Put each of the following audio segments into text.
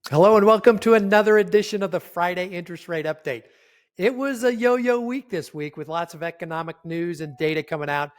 Hello and welcome to another edition of the Friday Interest Rate Update. It was a yo-yo week this week with lots of economic news and data coming out.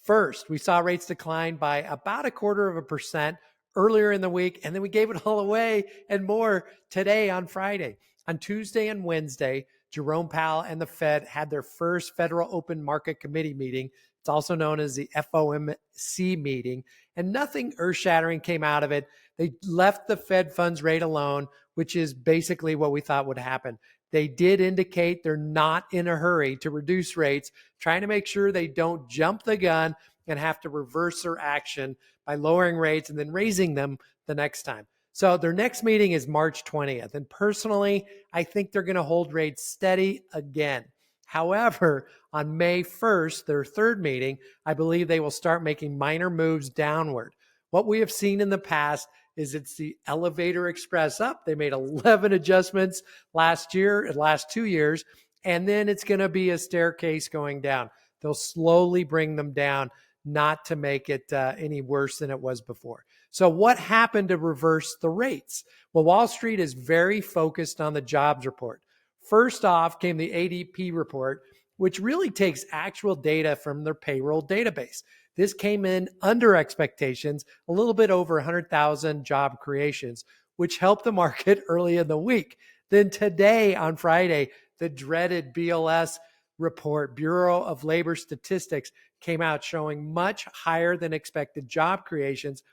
First, we saw rates decline by about 0.25% earlier in the week, and then we gave it all away and more today on Friday. On Tuesday and Wednesday, Jerome Powell and the Fed had their first Federal Open Market Committee meeting. It's also known as the FOMC meeting, and nothing earth-shattering came out of it. They left the Fed funds rate alone, which is basically what we thought would happen. They did indicate they're not in a hurry to reduce rates, trying to make sure they don't jump the gun and have to reverse their action by lowering rates and then raising them the next time. So their next meeting is March 20th. And personally, I think they're going to hold rates steady again. However, on May 1st, their third meeting, I believe they will start making minor moves downward. What we have seen in the past is it's the elevator express up. They made 11 adjustments last 2 years, and then it's going to be a staircase going down. They'll slowly bring them down, not to make it any worse than it was before. So what happened to reverse the rates? Well, Wall Street is very focused on the jobs report. First off came the ADP report, which really takes actual data from their payroll database. This came in under expectations, a little bit over 100,000 job creations, which helped the market early in the week. Then today on Friday, the dreaded BLS report, Bureau of Labor Statistics, came out showing much higher than expected job creations,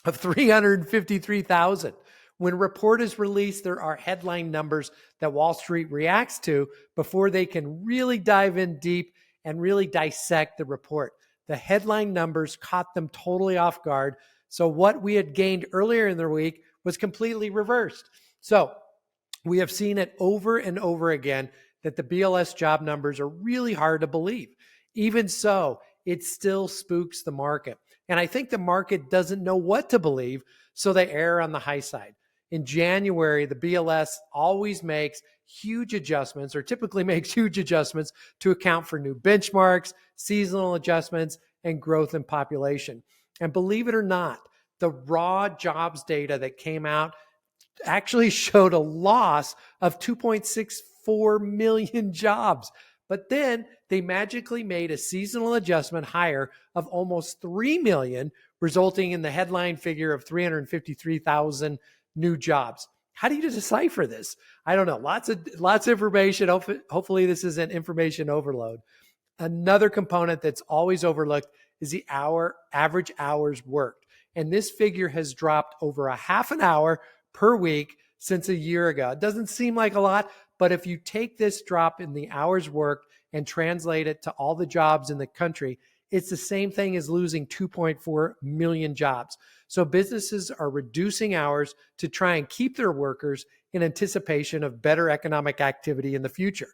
of 353,000. When a report is released, there are headline numbers that Wall Street reacts to before they can really dive in deep and really dissect the report. The headline numbers caught them totally off guard. So what we had gained earlier in the week was completely reversed. So we have seen it over and over again that the BLS job numbers are really hard to believe. Even so, it still spooks the market. And I think the market doesn't know what to believe, so they err on the high side. In January, the BLS always makes huge adjustments, or typically makes huge adjustments to account for new benchmarks, seasonal adjustments, and growth in population. And believe it or not, the raw jobs data that came out actually showed a loss of 2.64 million jobs. But then they magically made a seasonal adjustment higher of almost 3 million, resulting in the headline figure of 353,000 new jobs. How do you decipher this? I don't know. Lots of information. Hopefully this isn't information overload. Another component that's always overlooked is the average hours worked. And this figure has dropped over a half an hour per week since a year ago. It doesn't seem like a lot, but if you take this drop in the hours worked and translate it to all the jobs in the country, it's the same thing as losing 2.4 million jobs. So businesses are reducing hours to try and keep their workers in anticipation of better economic activity in the future.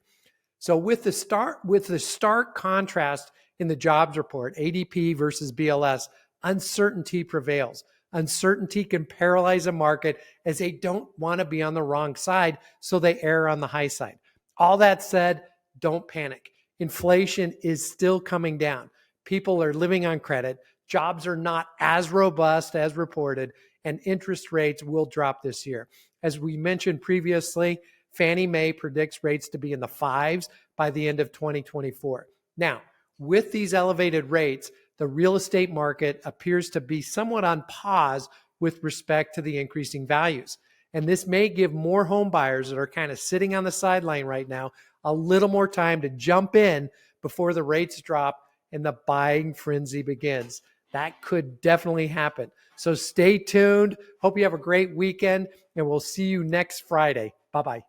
So with the stark contrast in the jobs report, ADP versus BLS, uncertainty prevails. Uncertainty can paralyze a market as they don't want to be on the wrong side, so they err on the high side. All that said, don't panic. Inflation is still coming down. People are living on credit. Jobs are not as robust as reported, and interest rates will drop this year. As we mentioned previously, Fannie Mae predicts rates to be in the 5s by the end of 2024. Now, with these elevated rates, the real estate market appears to be somewhat on pause with respect to the increasing values. And this may give more home buyers that are kind of sitting on the sideline right now a little more time to jump in before the rates drop and the buying frenzy begins. That could definitely happen. So stay tuned. Hope you have a great weekend, and we'll see you next Friday. Bye-bye.